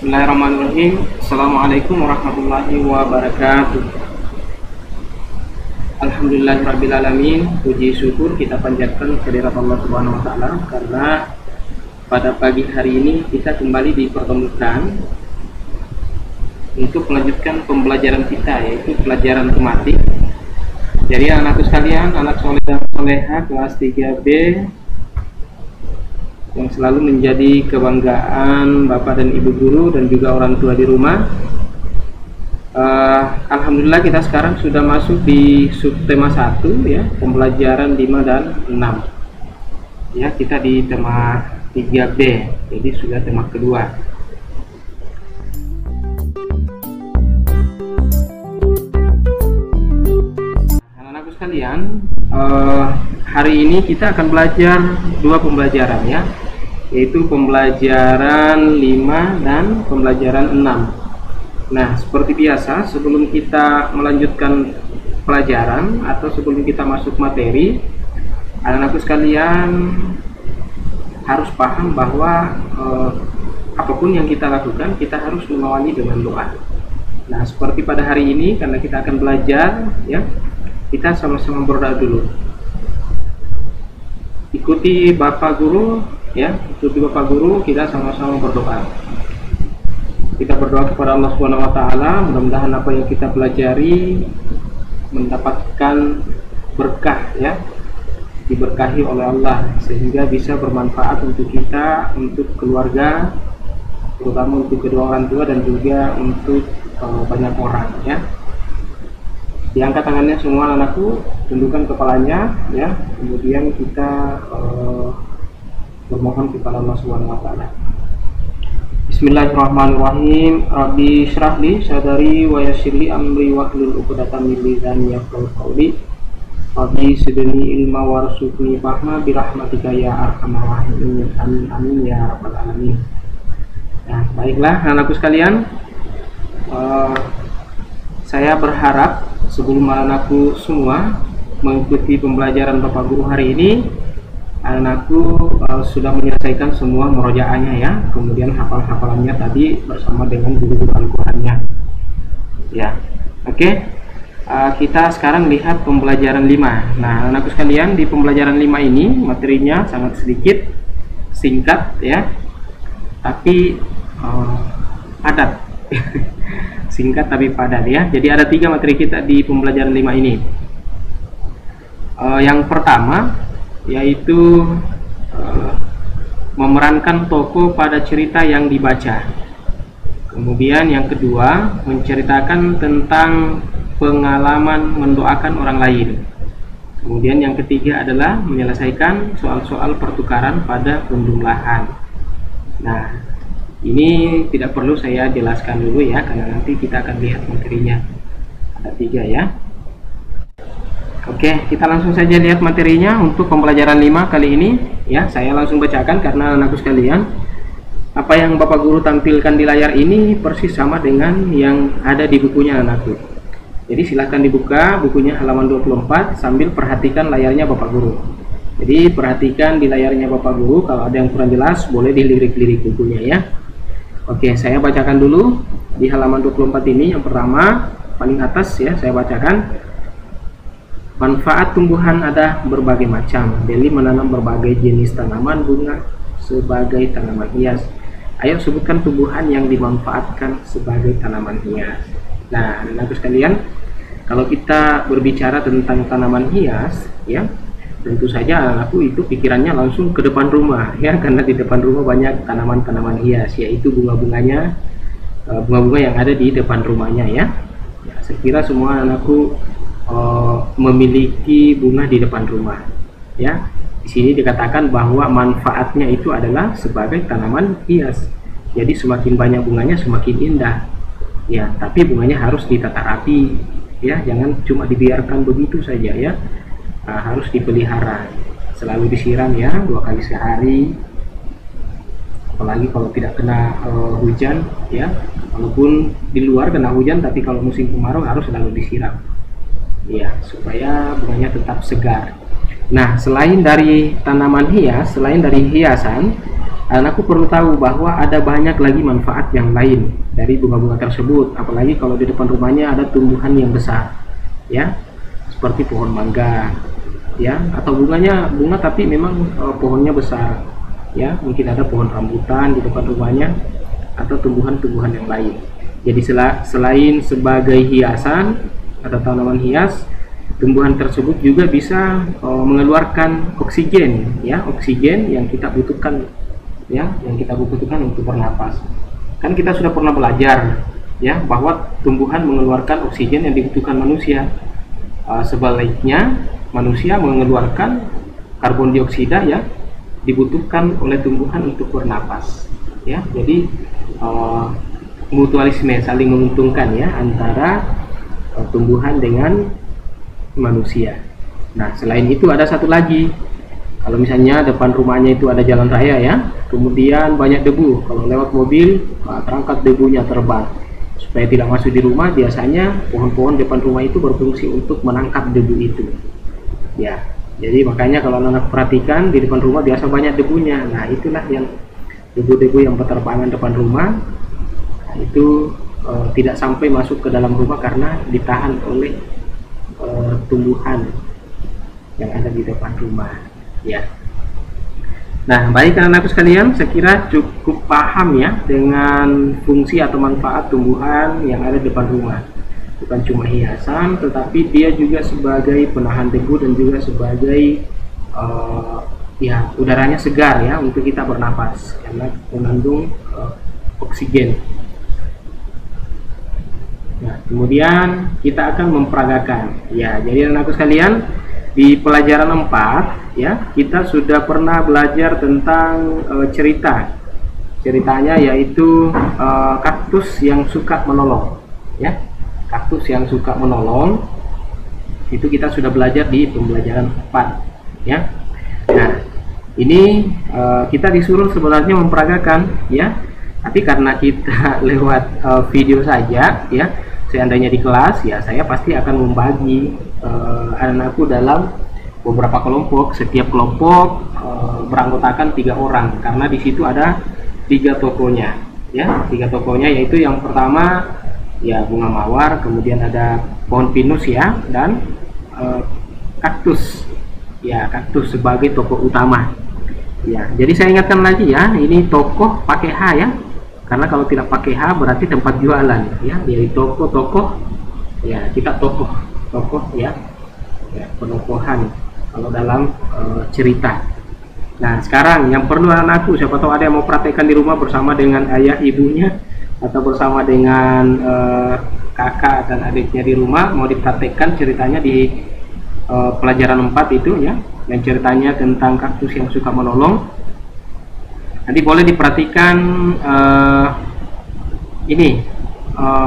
Bismillahirrahmanirrahim. Assalamualaikum warahmatullahi wabarakatuh. Alhamdulillahirrabbilalamin. Puji syukur kita panjatkan kehadirat Allah Subhanahu wa Ta'ala, karena pada pagi hari ini kita kembali dipertemukan untuk melanjutkan pembelajaran kita, yaitu pelajaran tematik. Jadi anakku sekalian, anak soleh dan soleha kelas 3B yang selalu menjadi kebanggaan Bapak dan Ibu guru dan juga orang tua di rumah. Alhamdulillah kita sekarang sudah masuk di subtema 1 ya, pembelajaran 5 dan 6 ya. Kita di tema 3B, jadi sudah tema kedua. Anak-anakku sekalian, hari ini kita akan belajar dua pembelajaran ya, yaitu pembelajaran 5 dan pembelajaran 6. Nah, seperti biasa, sebelum kita melanjutkan pelajaran atau sebelum kita masuk materi, anak-anakku sekalian harus paham bahwa apapun yang kita lakukan, kita harus mengawali dengan doa. Nah, seperti pada hari ini, karena kita akan belajar ya, kita sama-sama berdoa dulu. Ikuti Bapak Guru ya, ikuti Bapak Guru, kita sama-sama berdoa. Kita berdoa kepada Allah Subhanahu wa Ta'ala, mudah-mudahan apa yang kita pelajari mendapatkan berkah ya, diberkahi oleh Allah, sehingga bisa bermanfaat untuk kita, untuk keluarga, terutama untuk kedua orang tua dan juga untuk banyak orang ya. Diangkat tangannya semua anakku, tundukkan kepalanya ya, kemudian kita bermohon kepada Allah Subhanahu wa Ta'ala. Bismillahirrahmanirrahim. Rabbi syrahli sadari wa yassirli amri wahlul 'uqdatam min lisani yafqahu qawli. Rabbi zidni ilma warzuqni fahma birahmatika ya arhamar rahimin. Amin amin ya rabbal alamin. Nah, baiklah anakku sekalian, saya berharap sebelum anakku semua mengikuti pembelajaran Bapak Guru hari ini, anakku sudah menyelesaikan semua murojaahnya ya, kemudian hafal-hafalannya tadi bersama dengan guru-guru Al-Qurannya ya. Oke, kita sekarang lihat pembelajaran 5. Nah anakku sekalian, di pembelajaran 5 ini materinya sangat sedikit, singkat ya, tapi padat. Singkat tapi padat ya. Jadi ada 3 materi kita di pembelajaran 5 ini. Yang pertama yaitu memerankan tokoh pada cerita yang dibaca. Kemudian yang kedua, menceritakan tentang pengalaman mendoakan orang lain. Kemudian yang ketiga adalah menyelesaikan soal-soal pertukaran pada penjumlahan. Nah, ini tidak perlu saya jelaskan dulu ya, karena nanti kita akan lihat materinya. Ada 3 ya. Oke, kita langsung saja lihat materinya untuk pembelajaran 5 kali ini ya. Saya langsung bacakan karena anakku sekalian, apa yang Bapak Guru tampilkan di layar ini persis sama dengan yang ada di bukunya anakku. Jadi silahkan dibuka bukunya halaman 24 sambil perhatikan layarnya Bapak Guru. Jadi perhatikan di layarnya Bapak Guru, kalau ada yang kurang jelas boleh dilirik-lirik bukunya ya. Oke, saya bacakan dulu di halaman 24 ini. Yang pertama, paling atas ya, saya bacakan. Manfaat tumbuhan ada berbagai macam. Deli menanam berbagai jenis tanaman bunga sebagai tanaman hias. Ayo sebutkan tumbuhan yang dimanfaatkan sebagai tanaman hias. Nah, anak-anak sekalian, kalau kita berbicara tentang tanaman hias, ya, tentu saja anakku itu pikirannya langsung ke depan rumah, ya, karena di depan rumah banyak tanaman-tanaman hias, yaitu bunga-bunganya, bunga-bunga yang ada di depan rumahnya, ya. Ya, saya kira semua anakku memiliki bunga di depan rumah ya. Di sini dikatakan bahwa manfaatnya itu adalah sebagai tanaman hias. Jadi semakin banyak bunganya semakin indah ya, tapi bunganya harus ditata rapi ya, jangan cuma dibiarkan begitu saja ya. Harus dipelihara, selalu disiram ya 2 kali sehari, apalagi kalau tidak kena hujan ya. Walaupun di luar kena hujan, tapi kalau musim kemarau harus selalu disiram ya, supaya bunganya tetap segar. Nah, selain dari tanaman hias, selain dari hiasan, Anakku perlu tahu bahwa ada banyak lagi manfaat yang lain dari bunga-bunga tersebut, apalagi kalau di depan rumahnya ada tumbuhan yang besar, ya, seperti pohon mangga, ya, atau bunga tapi memang pohonnya besar, ya, mungkin ada pohon rambutan di depan rumahnya atau tumbuhan-tumbuhan yang lain. Jadi selain sebagai hiasan atau tanaman hias, tumbuhan tersebut juga bisa mengeluarkan oksigen, ya, oksigen yang kita butuhkan, ya, yang kita butuhkan untuk bernapas. Kan kita sudah pernah belajar, ya, bahwa tumbuhan mengeluarkan oksigen yang dibutuhkan manusia. Sebaliknya manusia mengeluarkan karbon dioksida yang dibutuhkan oleh tumbuhan untuk bernapas, ya. Jadi mutualisme, saling menguntungkan, ya, antara tumbuhan dengan manusia. Nah, selain itu ada satu lagi. Kalau misalnya depan rumahnya itu ada jalan raya, ya, kemudian banyak debu, kalau lewat mobil terangkat debunya terbang. Supaya tidak masuk di rumah, biasanya pohon-pohon depan rumah itu berfungsi untuk menangkap debu itu, ya. Jadi makanya kalau anak perhatikan di depan rumah biasa banyak debunya. Nah, itulah yang debu-debu yang berterbangan depan rumah. Nah, itu tidak sampai masuk ke dalam rumah karena ditahan oleh tumbuhan yang ada di depan rumah, ya. Nah, baik anak-anakku sekalian, saya kira cukup paham, ya, dengan fungsi atau manfaat tumbuhan yang ada di depan rumah. Bukan cuma hiasan, tetapi dia juga sebagai penahan debu dan juga sebagai ya, udaranya segar, ya, untuk kita bernapas karena mengandung oksigen. Nah, kemudian kita akan memperagakan, ya. Jadi anak-anakku sekalian, di pelajaran 4, ya, kita sudah pernah belajar tentang ceritanya yaitu kaktus yang suka menolong, ya. Kaktus yang suka menolong itu kita sudah belajar di pembelajaran 4, ya. Nah, ini kita disuruh sebenarnya memperagakan, ya, tapi karena kita lewat video saja, ya, seandainya di kelas, ya, saya pasti akan membagi anak-anakku dalam beberapa kelompok. Setiap kelompok beranggotakan 3 orang karena di situ ada 3 tokohnya, ya, 3 tokohnya, yaitu yang pertama, ya, bunga mawar, kemudian ada pohon pinus, ya, dan kaktus, ya, kaktus sebagai tokoh utama, ya. Jadi saya ingatkan lagi, ya, ini tokoh pakai H, ya, karena kalau tidak pakai H berarti tempat jualan, ya. Jadi tokoh, ya, kita tokoh, ya, penokohan kalau dalam cerita. Nah, sekarang yang perlu anakku, siapa tahu ada yang mau praktekkan di rumah bersama dengan ayah ibunya atau bersama dengan kakak dan adiknya di rumah, mau dipraktekkan ceritanya di pelajaran 4 itu, ya, yang ceritanya tentang kaktus yang suka menolong. Nanti boleh diperhatikan ini,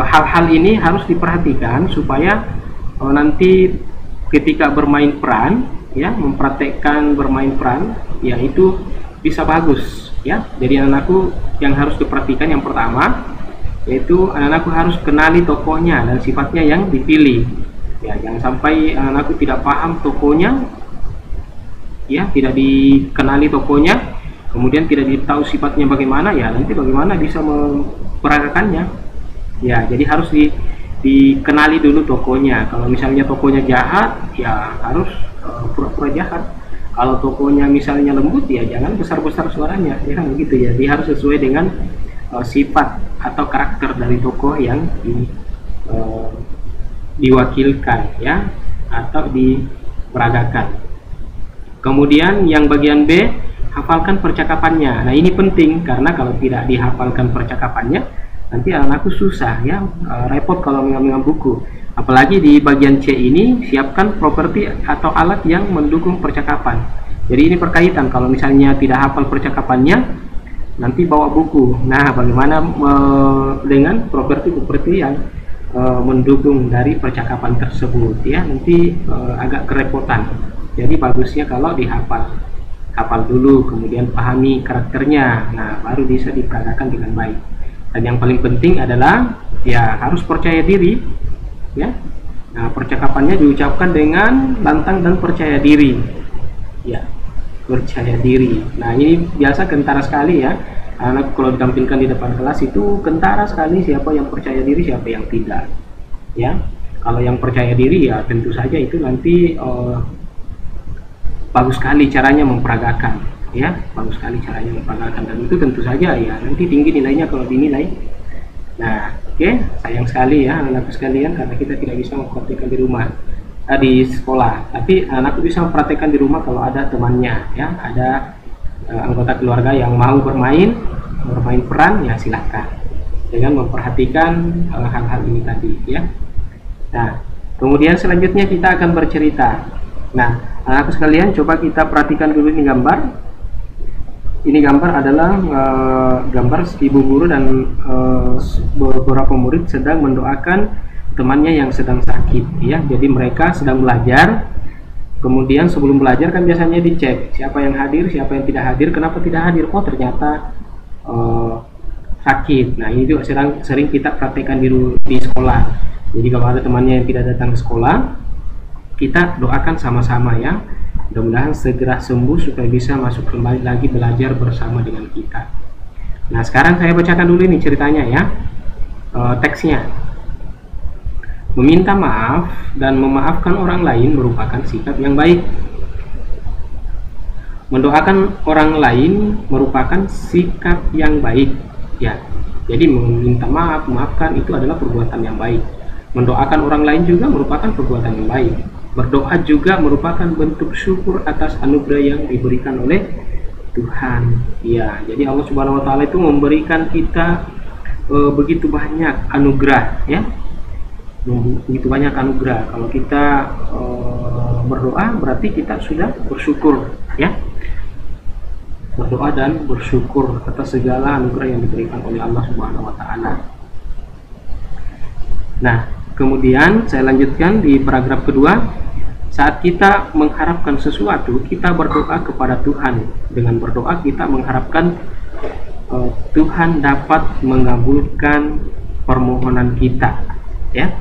hal-hal ini harus diperhatikan supaya nanti ketika bermain peran, ya, mempraktekkan bermain peran, ya, itu bisa bagus, ya. Jadi anakku yang harus diperhatikan yang pertama yaitu anakku harus kenali tokohnya dan sifatnya yang dipilih, ya. Jangan sampai anakku tidak paham tokohnya, ya, tidak dikenali tokohnya, kemudian tidak ditahu sifatnya bagaimana, ya, nanti bagaimana bisa memperagakannya, ya. Jadi harus dikenali dulu tokohnya. Kalau misalnya tokohnya jahat, ya harus pura-pura jahat. Kalau tokohnya misalnya lembut, ya jangan besar-besar suaranya, ya, begitu, ya. Dia harus sesuai dengan sifat atau karakter dari tokoh yang diwakilkan, ya, atau diperagakan. Kemudian yang bagian B, hafalkan percakapannya. Nah, ini penting karena kalau tidak dihafalkan percakapannya, nanti anakku susah, ya, repot kalau mengambil buku. Apalagi di bagian C ini, siapkan properti atau alat yang mendukung percakapan. Jadi ini berkaitan, kalau misalnya tidak hafal percakapannya, nanti bawa buku. Nah, bagaimana dengan properti-properti yang mendukung dari percakapan tersebut, ya, nanti agak kerepotan. Jadi bagusnya kalau hafal dulu, kemudian pahami karakternya, nah baru bisa diperagakan dengan baik. Dan yang paling penting adalah, ya, harus percaya diri, ya. Nah, percakapannya diucapkan dengan lantang dan percaya diri, ya. percaya diri. Nah, ini biasa kentara sekali ya. Anak kalau ditampilkan di depan kelas itu kentara sekali siapa yang percaya diri, siapa yang tidak. Ya, kalau yang percaya diri ya tentu saja itu nanti bagus sekali caranya memperagakan, ya, bagus sekali caranya memperagakan, dan itu tentu saja ya nanti tinggi nilainya kalau dinilai. Nah, oke, sayang sekali ya anak-anakku sekalian karena kita tidak bisa mempraktikkan di rumah. Di sekolah, tapi anakku bisa mempraktekkan di rumah kalau ada temannya, ya, ada anggota keluarga yang mau bermain peran, ya silahkan dengan memperhatikan hal-hal ini tadi, ya. Nah, kemudian selanjutnya kita akan bercerita. Nah, anakku sekalian, coba kita perhatikan dulu ini gambar. Ini gambar adalah gambar ibu guru dan beberapa murid sedang mendoakan temannya yang sedang sakit, ya. Jadi mereka sedang belajar, kemudian sebelum belajar kan biasanya dicek siapa yang hadir, siapa yang tidak hadir, kenapa tidak hadir, oh ternyata sakit. Nah, ini juga sering kita praktekkan di sekolah. Jadi kalau ada temannya yang tidak datang ke sekolah, kita doakan sama-sama, ya, mudah-mudahan segera sembuh supaya bisa masuk kembali lagi belajar bersama dengan kita. Nah, sekarang saya bacakan dulu ini ceritanya, ya, teksnya. Meminta maaf dan memaafkan orang lain merupakan sikap yang baik. Mendoakan orang lain merupakan sikap yang baik, ya. Jadi meminta maaf, memaafkan itu adalah perbuatan yang baik. Mendoakan orang lain juga merupakan perbuatan yang baik. Berdoa juga merupakan bentuk syukur atas anugerah yang diberikan oleh Tuhan. Ya, jadi Allah Subhanahu wa taala itu memberikan kita begitu banyak anugerah, ya. Begitu banyak anugerah. Kalau kita berdoa berarti kita sudah bersyukur, ya. Berdoa dan bersyukur atas segala anugerah yang diberikan oleh Allah Subhanahu wa taala. Nah, kemudian saya lanjutkan di paragraf kedua. Saat kita mengharapkan sesuatu, kita berdoa kepada Tuhan. Dengan berdoa kita mengharapkan Tuhan dapat mengabulkan permohonan kita, ya.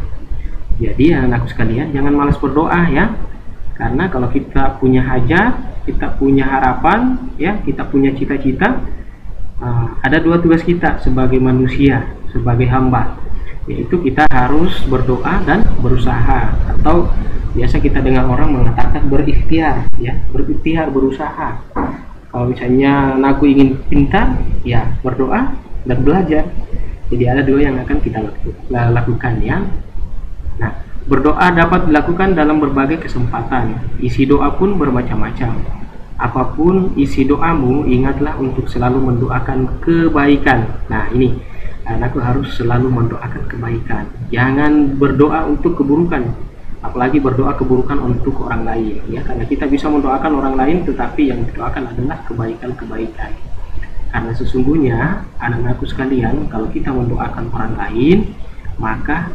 Jadi anak sekalian, jangan malas berdoa, ya. Karena kalau kita punya hajat, kita punya harapan, ya, kita punya cita-cita, ada dua tugas kita sebagai manusia, sebagai hamba, yaitu kita harus berdoa dan berusaha, atau biasa kita dengar orang mengatakan berikhtiar, ya, berikhtiar, berusaha. Kalau misalnya aku ingin pintar, ya berdoa dan belajar. Jadi ada dua yang akan kita lakukan, ya. Nah, berdoa dapat dilakukan dalam berbagai kesempatan. Isi doa pun bermacam-macam. Apapun isi doamu, ingatlah untuk selalu mendoakan kebaikan. Nah, ini anakku harus selalu mendoakan kebaikan. Jangan berdoa untuk keburukan, apalagi berdoa keburukan untuk orang lain, ya. Karena kita bisa mendoakan orang lain, tetapi yang didoakan adalah kebaikan-kebaikan. Karena sesungguhnya anak-anakku sekalian, kalau kita mendoakan orang lain, maka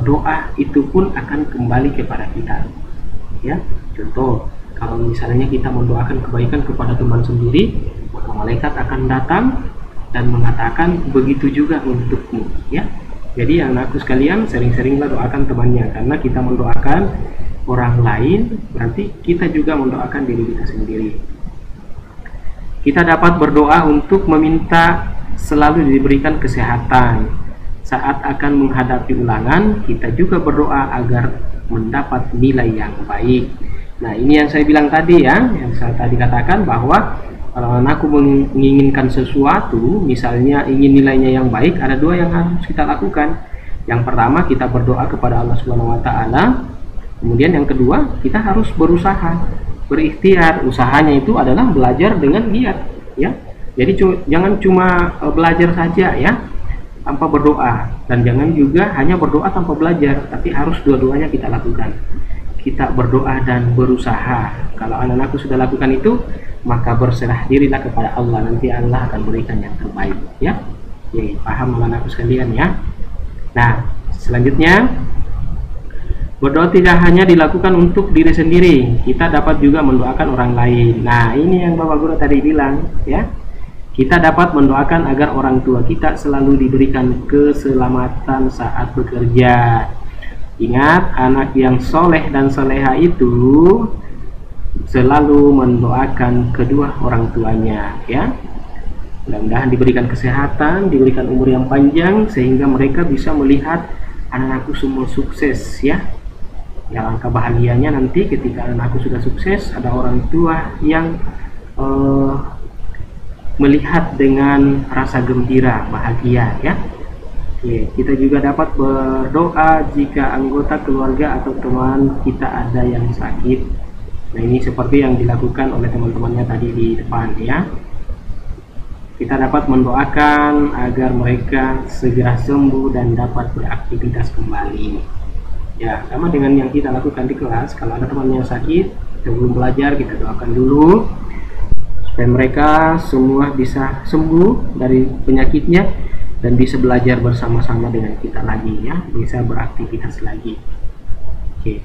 doa itu pun akan kembali kepada kita, ya. Contoh, kalau misalnya kita mendoakan kebaikan kepada teman sendiri, maka malaikat akan datang dan mengatakan begitu juga untukmu, ya. Jadi anakku sekalian, sering-seringlah doakan temannya, karena kita mendoakan orang lain berarti kita juga mendoakan diri kita sendiri. Kita dapat berdoa untuk meminta selalu diberikan kesehatan. Saat akan menghadapi ulangan, kita juga berdoa agar mendapat nilai yang baik. Nah, ini yang saya bilang tadi, ya, yang saya tadi katakan bahwa kalau anakku menginginkan sesuatu, misalnya ingin nilainya yang baik, ada dua yang harus kita lakukan. Yang pertama, kita berdoa kepada Allah Subhanahu wa taala. Kemudian yang kedua, kita harus berusaha, berikhtiar. Usahanya itu adalah belajar dengan giat, ya. Jadi jangan cuma belajar saja, ya, tanpa berdoa, dan jangan juga hanya berdoa tanpa belajar, tapi harus dua-duanya kita lakukan. Kita berdoa dan berusaha. Kalau anak-anakku sudah lakukan itu, maka berserah dirilah kepada Allah, nanti Allah akan berikan yang terbaik, ya. Oke, paham anak-anakku sekalian, ya. Nah, selanjutnya, berdoa tidak hanya dilakukan untuk diri sendiri, kita dapat juga mendoakan orang lain. Nah, ini yang Bapak Guru tadi bilang, ya. Kita dapat mendoakan agar orang tua kita selalu diberikan keselamatan saat bekerja. Ingat, anak yang soleh dan soleha itu selalu mendoakan kedua orang tuanya ya. Mudah-mudahan diberikan kesehatan, diberikan umur yang panjang sehingga mereka bisa melihat anak-anakku semua sukses ya. Ya, langkah bahagianya nanti ketika anakku sudah sukses, ada orang tua yang melihat dengan rasa gembira, bahagia ya. Oke, kita juga dapat berdoa jika anggota keluarga atau teman kita ada yang sakit. Nah, ini seperti yang dilakukan oleh teman-temannya tadi di depan ya. Kita dapat mendoakan agar mereka segera sembuh dan dapat beraktivitas kembali. Ya, sama dengan yang kita lakukan di kelas. Kalau ada teman yang sakit, sebelum belajar kita doakan dulu supaya mereka semua bisa sembuh dari penyakitnya dan bisa belajar bersama-sama dengan kita lagi ya, bisa beraktivitas lagi. Oke.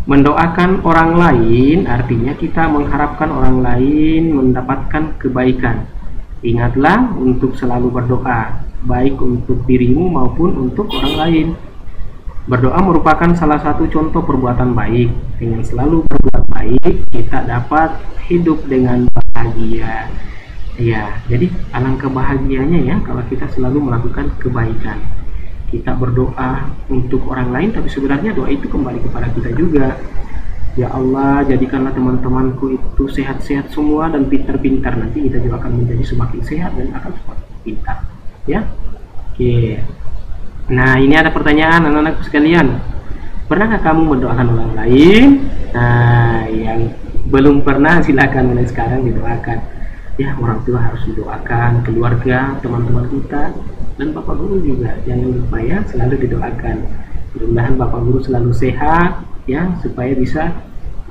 Mendoakan orang lain artinya kita mengharapkan orang lain mendapatkan kebaikan. Ingatlah untuk selalu berdoa, baik untuk dirimu maupun untuk orang lain. Berdoa merupakan salah satu contoh perbuatan baik. Dengan selalu berbuat baik, kita dapat hidup dengan bahagia. Ya, jadi alangkah bahagianya ya kalau kita selalu melakukan kebaikan. Kita berdoa untuk orang lain, tapi sebenarnya doa itu kembali kepada kita juga. Ya Allah, jadikanlah teman-temanku itu sehat-sehat semua dan pintar-pintar. Nanti kita juga akan menjadi semakin sehat dan akan semakin pintar. Ya, oke. Nah, ini ada pertanyaan anak-anakku sekalian. Pernahkah kamu mendoakan orang lain? Nah, yang belum pernah silakan mulai sekarang didoakan. Ya, orang tua harus didoakan, keluarga, teman-teman kita, dan Bapak Guru juga. Jangan lupa ya, selalu didoakan. Mudah-mudahan Bapak Guru selalu sehat ya, supaya bisa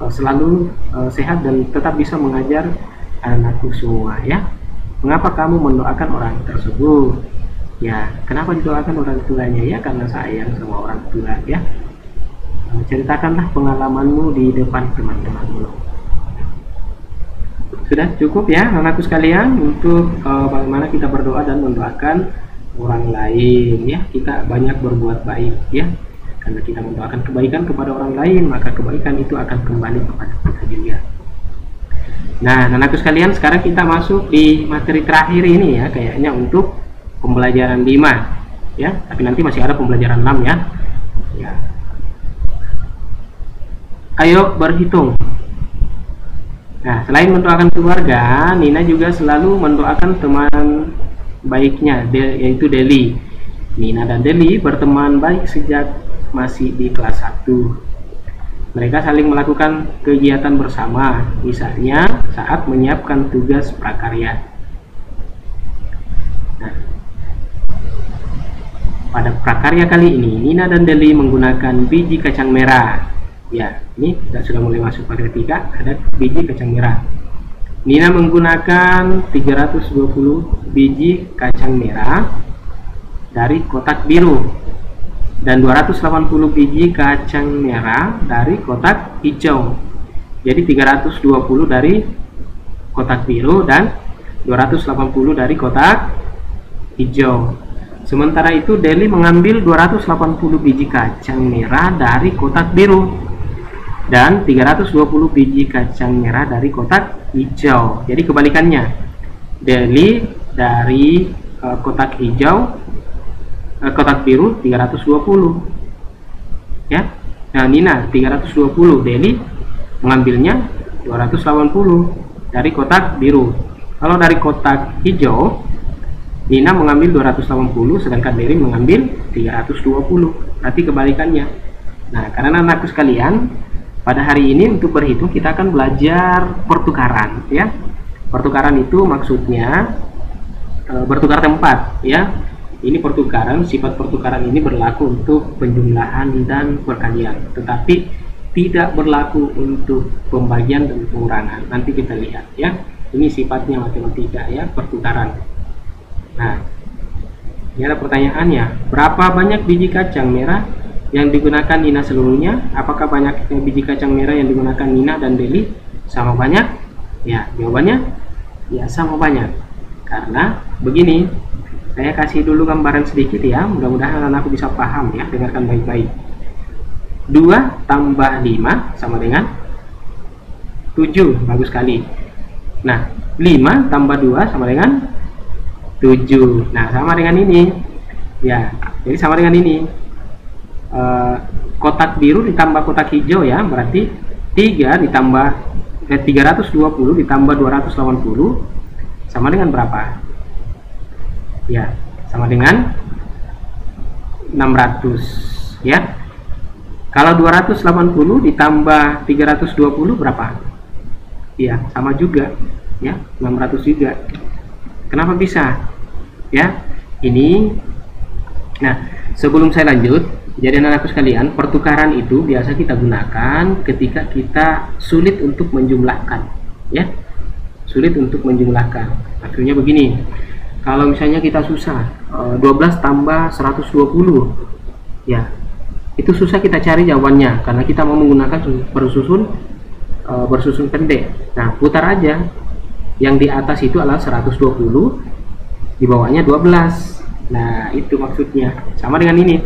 selalu sehat dan tetap bisa mengajar anakku semua ya. Mengapa kamu mendoakan orang tersebut? Ya, kenapa didoakan orang tuanya ya? Karena sayang sama orang tua ya. Ceritakanlah pengalamanmu di depan teman-temanmu. Sudah cukup ya anakku sekalian untuk bagaimana kita berdoa dan mendoakan orang lain ya. Kita banyak berbuat baik ya. Karena kita mendoakan kebaikan kepada orang lain, maka kebaikan itu akan kembali kepada kita juga. Nah, anakku sekalian, sekarang kita masuk di materi terakhir ini ya, kayaknya untuk pembelajaran 5 ya, tapi nanti masih ada pembelajaran 6 ya. Ya. Ayo berhitung. Nah, selain mendoakan keluarga, Nina juga selalu mendoakan teman baiknya, yaitu Deli. Nina dan Deli berteman baik sejak masih di kelas 1. Mereka saling melakukan kegiatan bersama, misalnya saat menyiapkan tugas prakarya. Nah, pada prakarya kali ini, Nina dan Deli menggunakan biji kacang merah. Ya, ini sudah mulai masuk pada ketika ada biji kacang merah. Nina menggunakan 320 biji kacang merah dari kotak biru dan 280 biji kacang merah dari kotak hijau. Jadi 320 dari kotak biru dan 280 dari kotak hijau. Sementara itu Deli mengambil 280 biji kacang merah dari kotak biru dan 320 biji kacang merah dari kotak hijau. Jadi kebalikannya, Deli dari kotak hijau, kotak biru 320 ya. Nah, Nina 320, Deli mengambilnya 280 dari kotak biru. Kalau dari kotak hijau, Nina mengambil 280 sedangkan Deli mengambil 320. Berarti kebalikannya. Nah, karena anakku sekalian, pada hari ini untuk berhitung kita akan belajar pertukaran ya. Pertukaran itu maksudnya bertukar tempat ya. Ini pertukaran, sifat pertukaran ini berlaku untuk penjumlahan dan perkalian, tetapi tidak berlaku untuk pembagian dan pengurangan. Nanti kita lihat ya. Ini sifatnya matematika ya, pertukaran. Nah, ini ada pertanyaannya. Berapa banyak biji kacang merah yang digunakan Nina seluruhnya? Apakah banyak biji kacang merah yang digunakan Nina dan Deli sama banyak? Ya, jawabannya ya sama banyak. Karena begini, saya kasih dulu gambaran sedikit ya, mudah-mudahan anakku bisa paham ya, dengarkan baik-baik. 2 tambah 5 sama dengan 7, bagus sekali. Nah, 5 tambah 2 sama dengan 7. Nah, sama dengan ini. Ya, jadi sama dengan ini. Kotak biru ditambah kotak hijau ya, berarti 3 ditambah 320 ditambah 280 sama dengan berapa? Ya, sama dengan 600 ya. Kalau 280 ditambah 320 berapa? Ya, sama juga ya, 600 juga. Kenapa bisa? Ya, ini. Nah, sebelum saya lanjut, jadi anak-anakku sekalian, pertukaran itu biasa kita gunakan ketika kita sulit untuk menjumlahkan, ya. Sulit untuk menjumlahkan. Maksudnya begini. Kalau misalnya kita susah 12 tambah 120, ya. Itu susah kita cari jawabannya karena kita mau menggunakan bersusun pendek. Nah, putar aja. Yang di atas itu adalah 120, di bawahnya 12. Nah, itu maksudnya. Sama dengan ini.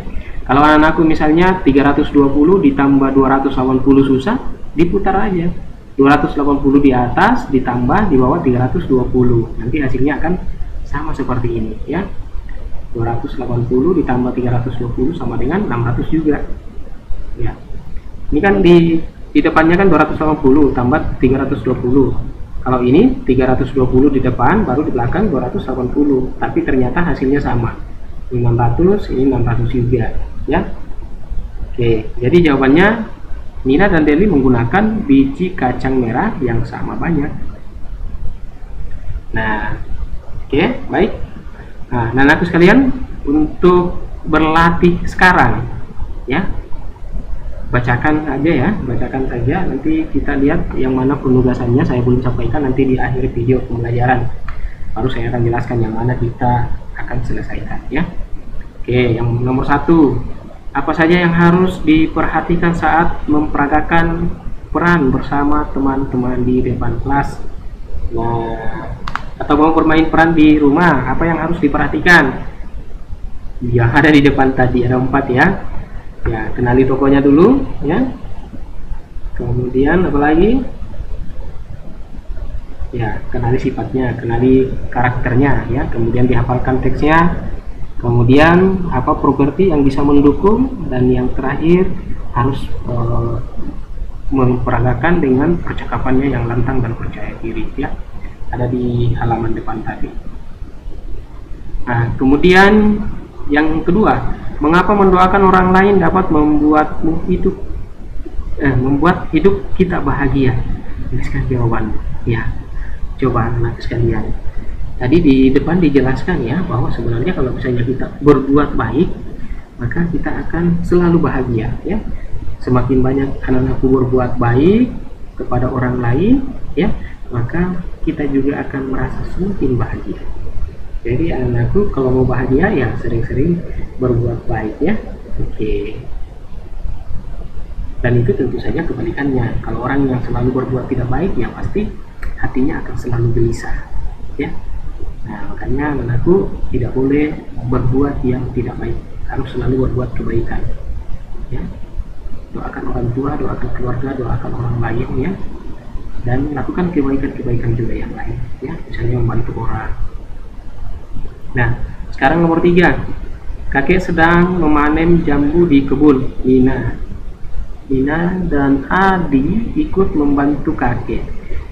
Kalau anak-anakku misalnya 320 ditambah 280 susah, diputar aja. 280 di atas ditambah di bawah 320. Nanti hasilnya akan sama seperti ini ya. 280 ditambah 320 sama dengan 600 juga. Ya. Ini kan di depannya kan 280 tambah 320. Kalau ini 320 di depan, baru di belakang 280, tapi ternyata hasilnya sama. Ini 600, ini 600 juga, ya. Oke, jadi jawabannya Nina dan Deli menggunakan biji kacang merah yang sama banyak. Nah, oke, baik. Nah, anakku sekalian, untuk berlatih sekarang, ya. Bacakan aja ya, bacakan saja, nanti kita lihat yang mana penugasannya saya belum sampaikan, nanti di akhir video pembelajaran baru saya akan jelaskan yang mana kita akan selesaikan ya. Oke, yang nomor 1, apa saja yang harus diperhatikan saat memperagakan peran bersama teman-teman di depan kelas. Nah, atau mau bermain peran di rumah, apa yang harus diperhatikan? Ya, ada di depan tadi, ada 4 ya. Ya, kenali tokonya dulu ya. Kemudian apa lagi? Ya, kenali sifatnya, kenali karakternya ya. Kemudian dihafalkan teksnya. Kemudian apa properti yang bisa mendukung, dan yang terakhir harus memperagakan dengan percakapannya yang lantang dan percaya diri ya. Ada di halaman depan tadi. Nah, kemudian yang kedua, mengapa mendoakan orang lain dapat membuat hidup kita bahagia? Ini sekarang jawaban ya. Coba anak sekalian. Tadi di depan dijelaskan ya bahwa sebenarnya kalau misalnya kita berbuat baik, maka kita akan selalu bahagia ya. Semakin banyak anak-anakku berbuat baik kepada orang lain ya, maka kita juga akan merasa semakin bahagia. Jadi anak-anakku kalau mau bahagia ya sering-sering berbuat baik ya. Oke. Dan itu tentu saja kebalikannya. Kalau orang yang selalu berbuat tidak baik ya pasti hatinya akan selalu gelisah ya. Nah, makanya anak-anakku tidak boleh berbuat yang tidak baik. Harus selalu berbuat kebaikan ya. Doakan orang tua, doakan keluarga, doakan orang lain ya. Dan lakukan kebaikan-kebaikan juga yang lain ya. Misalnya membantu orang. Nah, sekarang nomor 3. Kakek sedang memanen jambu di kebun. Nina dan Adi ikut membantu kakek.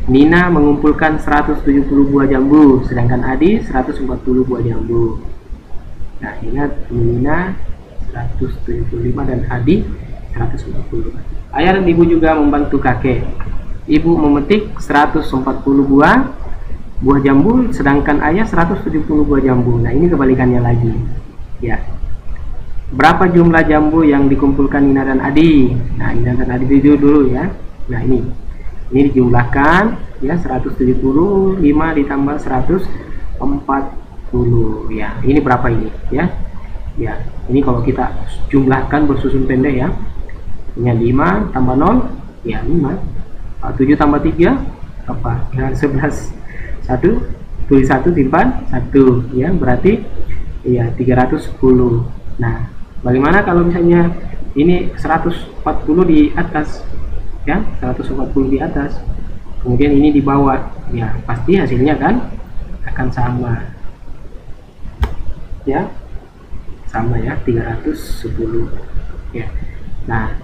Nina mengumpulkan 170 buah jambu, sedangkan Adi 140 buah jambu. Nah, ingat, Nina 175 dan Adi 140. Ayah dan ibu juga membantu kakek. Ibu memetik 140 buah jambu, sedangkan ayah 170 buah jambu. Nah, ini kebalikannya lagi ya. Berapa jumlah jambu yang dikumpulkan Nina dan Adi? Nah, Nina dan Adi dulu ya. Nah, ini dijumlahkan ya, 170, 5 ditambah 140 ya. Ini berapa ini ya? Ya, ini kalau kita jumlahkan bersusun pendek ya. Ini 5 tambah 0 ya 5. 7 tambah 3 apa? Ya 11. 1 tulis 1 simpan 1 ya, berarti ya 310. Nah, bagaimana kalau misalnya ini 140 di atas ya, 140 di atas, kemudian ini di bawah, ya pasti hasilnya kan akan sama ya, sama ya, 310 ya. Nah,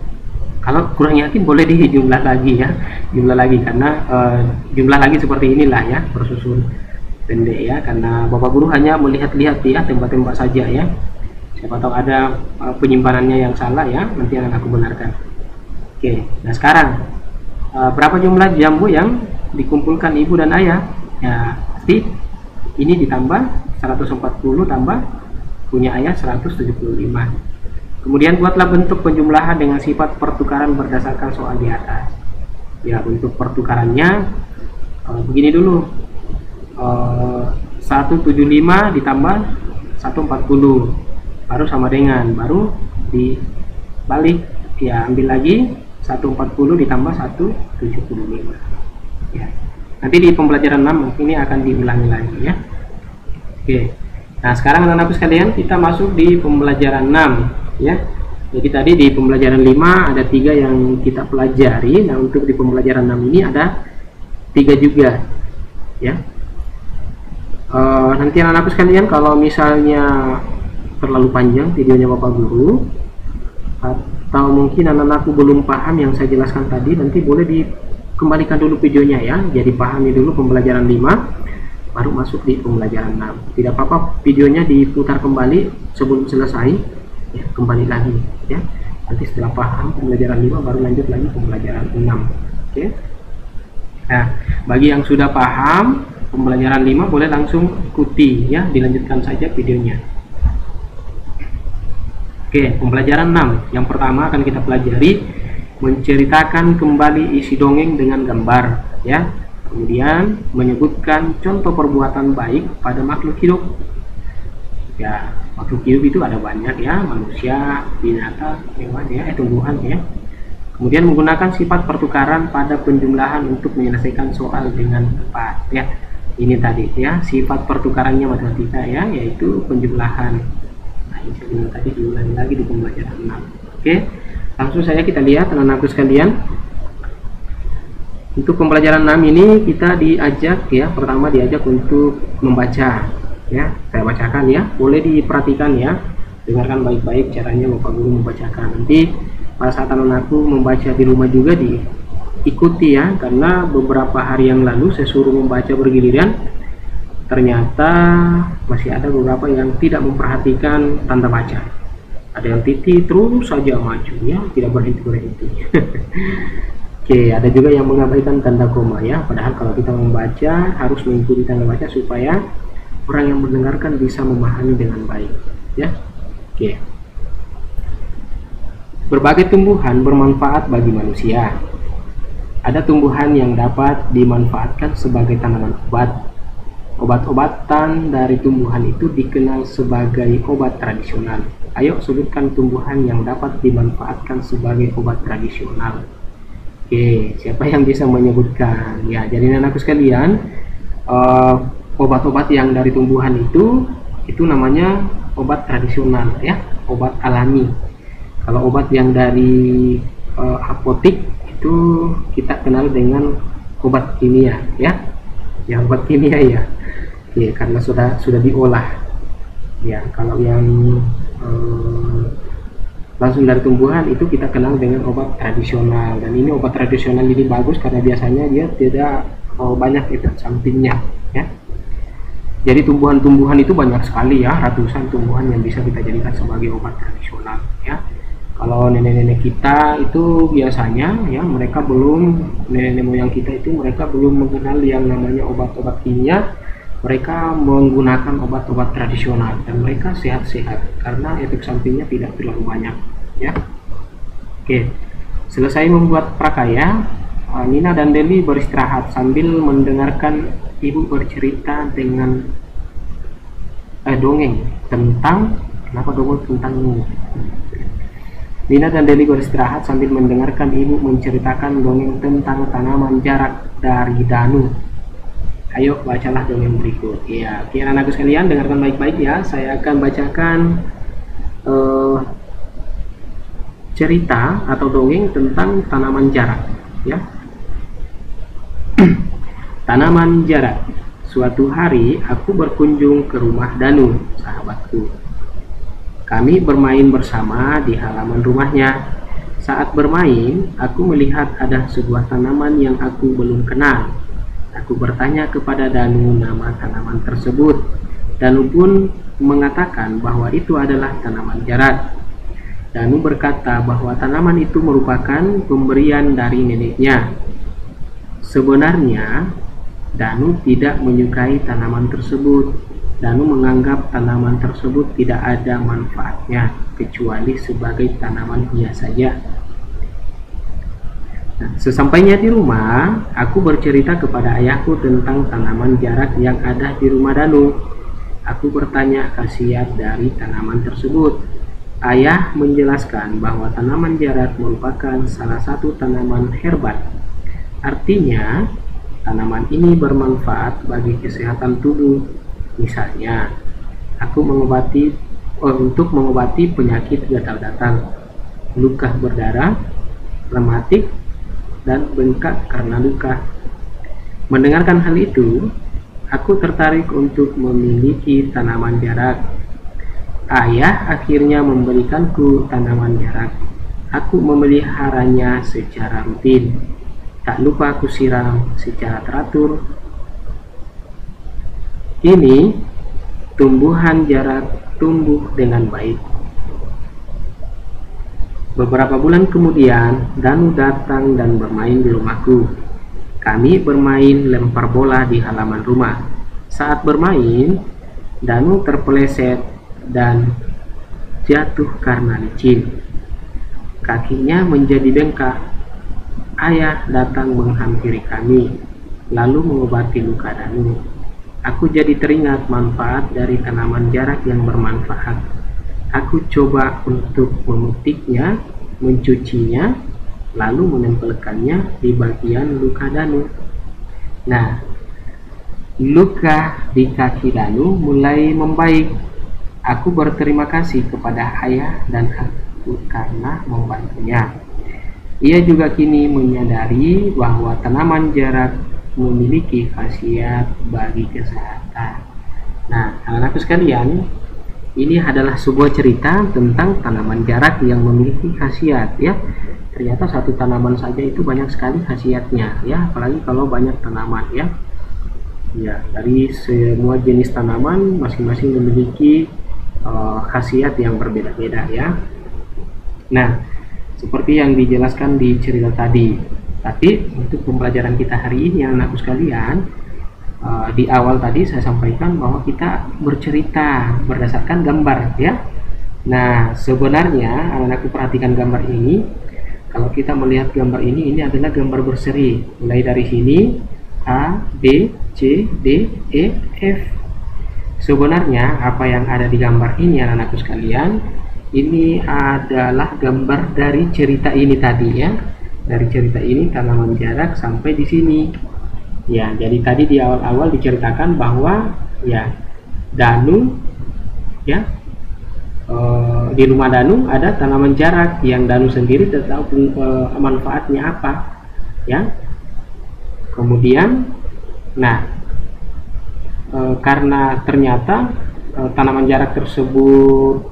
kalau kurang yakin boleh dijumlah lagi ya, jumlah lagi, karena jumlah lagi seperti inilah ya, bersusun pendek ya, karena Bapak Guru hanya melihat-lihat ya, tembak-tembak saja ya, siapa tahu ada penyimpanannya yang salah ya, nanti akan aku benarkan. Oke, nah sekarang berapa jumlah jambu yang dikumpulkan ibu dan ayah? Ya pasti ini ditambah 140 tambah punya ayah 175. Kemudian buatlah bentuk penjumlahan dengan sifat pertukaran berdasarkan soal di atas. Ya, untuk pertukarannya begini dulu, 175 ditambah 140 baru sama dengan, baru dibalik ya, ambil lagi 140 ditambah 175 ya. Nanti di pembelajaran 6 ini akan diulangi lagi ya. Oke, nah sekarang anak-anakku sekalian, kita masuk di pembelajaran 6 ya. Jadi tadi di pembelajaran 5 ada 3 yang kita pelajari. Nah, untuk di pembelajaran 6 ini ada 3 juga ya. Nanti anak-anakku sekalian, kalau misalnya terlalu panjang videonya Bapak Guru, atau mungkin anak-anakku belum paham yang saya jelaskan tadi, nanti boleh dikembalikan dulu videonya ya. Jadi pahami dulu pembelajaran 5 baru masuk di pembelajaran 6. Tidak apa-apa videonya diputar kembali sebelum selesai ya, kembali lagi ya. Nanti setelah paham pembelajaran 5 baru lanjut lagi pembelajaran 6. Oke. Nah, bagi yang sudah paham pembelajaran 5 boleh langsung ikuti ya, dilanjutkan saja videonya. Oke, pembelajaran 6 yang pertama akan kita pelajari menceritakan kembali isi dongeng dengan gambar ya. Kemudian menyebutkan contoh perbuatan baik pada makhluk hidup ya. Makhluk hidup itu ada banyak ya, manusia, binatang, hewan ya, tumbuhan ya. Kemudian menggunakan sifat pertukaran pada penjumlahan untuk menyelesaikan soal dengan tepat ya. Ini tadi ya, sifat pertukarannya matematika ya, yaitu penjumlahan. Nah, ini tadi diulangi lagi di pembelajaran 6. Oke, langsung saja kita lihat anak-anakku sekalian. Untuk pembelajaran 6 ini kita diajak ya, pertama diajak untuk membaca ya. Saya bacakan ya, boleh diperhatikan ya, dengarkan baik-baik caranya Bapak Guru membacakan. Nanti pada saat anak-anakku membaca di rumah juga diikuti ya, karena beberapa hari yang lalu saya suruh membaca bergiliran, ternyata masih ada beberapa yang tidak memperhatikan tanda baca. Ada yang titik terus saja maju ya, tidak berhenti. Oke, ada juga yang mengabaikan tanda koma ya, padahal kalau kita membaca harus mengikuti tanda baca supaya orang yang mendengarkan bisa memahami dengan baik ya. Oke. Berbagai tumbuhan bermanfaat bagi manusia. Ada tumbuhan yang dapat dimanfaatkan sebagai tanaman obat. Obat-obatan dari tumbuhan itu dikenal sebagai obat tradisional. Ayo sebutkan tumbuhan yang dapat dimanfaatkan sebagai obat tradisional. Oke, siapa yang bisa menyebutkan? Ya, jadi anakku sekalian, obat-obat yang dari tumbuhan itu namanya obat tradisional ya, obat alami. Kalau obat yang dari apotik itu kita kenal dengan obat kimia ya, yang obat kimia ya. Oke, karena sudah diolah ya. Kalau yang langsung dari tumbuhan itu kita kenal dengan obat tradisional, dan ini obat tradisional ini bagus karena biasanya dia tidak banyak efek sampingnya ya. Jadi tumbuhan-tumbuhan itu banyak sekali ya, ratusan tumbuhan yang bisa kita jadikan sebagai obat tradisional ya. Kalau nenek-nenek kita itu biasanya ya, mereka belum, nenek moyang kita itu mereka belum mengenal yang namanya obat-obat kimia. Mereka menggunakan obat-obat tradisional dan mereka sehat-sehat karena efek sampingnya tidak terlalu banyak ya. Oke, selesai membuat prakarya, Nina dan Deli beristirahat sambil mendengarkan ibu bercerita dengan dongeng tentang, kenapa dongeng tentang Nina dan Deli beristirahat sambil mendengarkan ibu menceritakan dongeng tentang tanaman jarak dari Danu. Ayo bacalah dongeng berikut ya. Oke anakku sekalian, dengarkan baik-baik ya. Saya akan bacakan cerita atau dongeng tentang tanaman jarak ya. Tanaman jarak. Suatu hari aku berkunjung ke rumah Danu, sahabatku. Kami bermain bersama di halaman rumahnya. Saat bermain, aku melihat ada sebuah tanaman yang aku belum kenal. Aku bertanya kepada Danu nama tanaman tersebut. Danu pun mengatakan bahwa itu adalah tanaman jarak. Danu berkata bahwa tanaman itu merupakan pemberian dari neneknya. Sebenarnya, Danu tidak menyukai tanaman tersebut. Danu menganggap tanaman tersebut tidak ada manfaatnya, kecuali sebagai tanaman hias saja. Nah, sesampainya di rumah, aku bercerita kepada ayahku tentang tanaman jarak yang ada di rumah Danu. Aku bertanya khasiat dari tanaman tersebut. Ayah menjelaskan bahwa tanaman jarak merupakan salah satu tanaman herbat. Artinya, tanaman ini bermanfaat bagi kesehatan tubuh. Misalnya, untuk mengobati penyakit gatal-gatal, luka berdarah, rematik, dan bengkak karena luka. Mendengarkan hal itu, aku tertarik untuk memiliki tanaman jarak. Ayah akhirnya memberikanku tanaman jarak. Aku memeliharanya secara rutin. Tak lupa aku siram secara teratur. Kini, tumbuhan jarak tumbuh dengan baik. Beberapa bulan kemudian, Danu datang dan bermain di rumahku. Kami bermain lempar bola di halaman rumah. Saat bermain, Danu terpeleset dan jatuh karena licin. Kakinya menjadi bengkak. Ayah datang menghampiri kami, lalu mengobati luka Danu. Aku jadi teringat manfaat dari tanaman jarak yang bermanfaat. Aku coba untuk memetiknya, mencucinya, lalu menempelkannya di bagian luka Danu. Nah, luka di kaki Danu mulai membaik. Aku berterima kasih kepada ayah dan aku karena membantunya. Ia juga kini menyadari bahwa tanaman jarak memiliki khasiat bagi kesehatan. Nah, anak-anakku sekalian, ini adalah sebuah cerita tentang tanaman jarak yang memiliki khasiat, ya. Ternyata satu tanaman saja itu banyak sekali khasiatnya, ya, apalagi kalau banyak tanaman, ya. Ya, dari semua jenis tanaman masing-masing memiliki khasiat yang berbeda-beda, ya. Nah, seperti yang dijelaskan di cerita tadi. Tapi untuk pembelajaran kita hari ini, anakku sekalian, di awal tadi saya sampaikan bahwa kita bercerita berdasarkan gambar, ya. Nah, sebenarnya anak-anakku perhatikan gambar ini. Kalau kita melihat gambar ini adalah gambar berseri. Mulai dari sini A, B, C, D, E, F. Sebenarnya apa yang ada di gambar ini, anak-anakku sekalian, ini adalah gambar dari cerita ini tadi, ya. Dari cerita ini tanaman jarak sampai di sini. Ya, jadi tadi di awal-awal diceritakan bahwa ya Danu, ya, di rumah Danu ada tanaman jarak yang Danu sendiri tidak tahu manfaatnya apa, ya. Kemudian, nah, karena ternyata tanaman jarak tersebut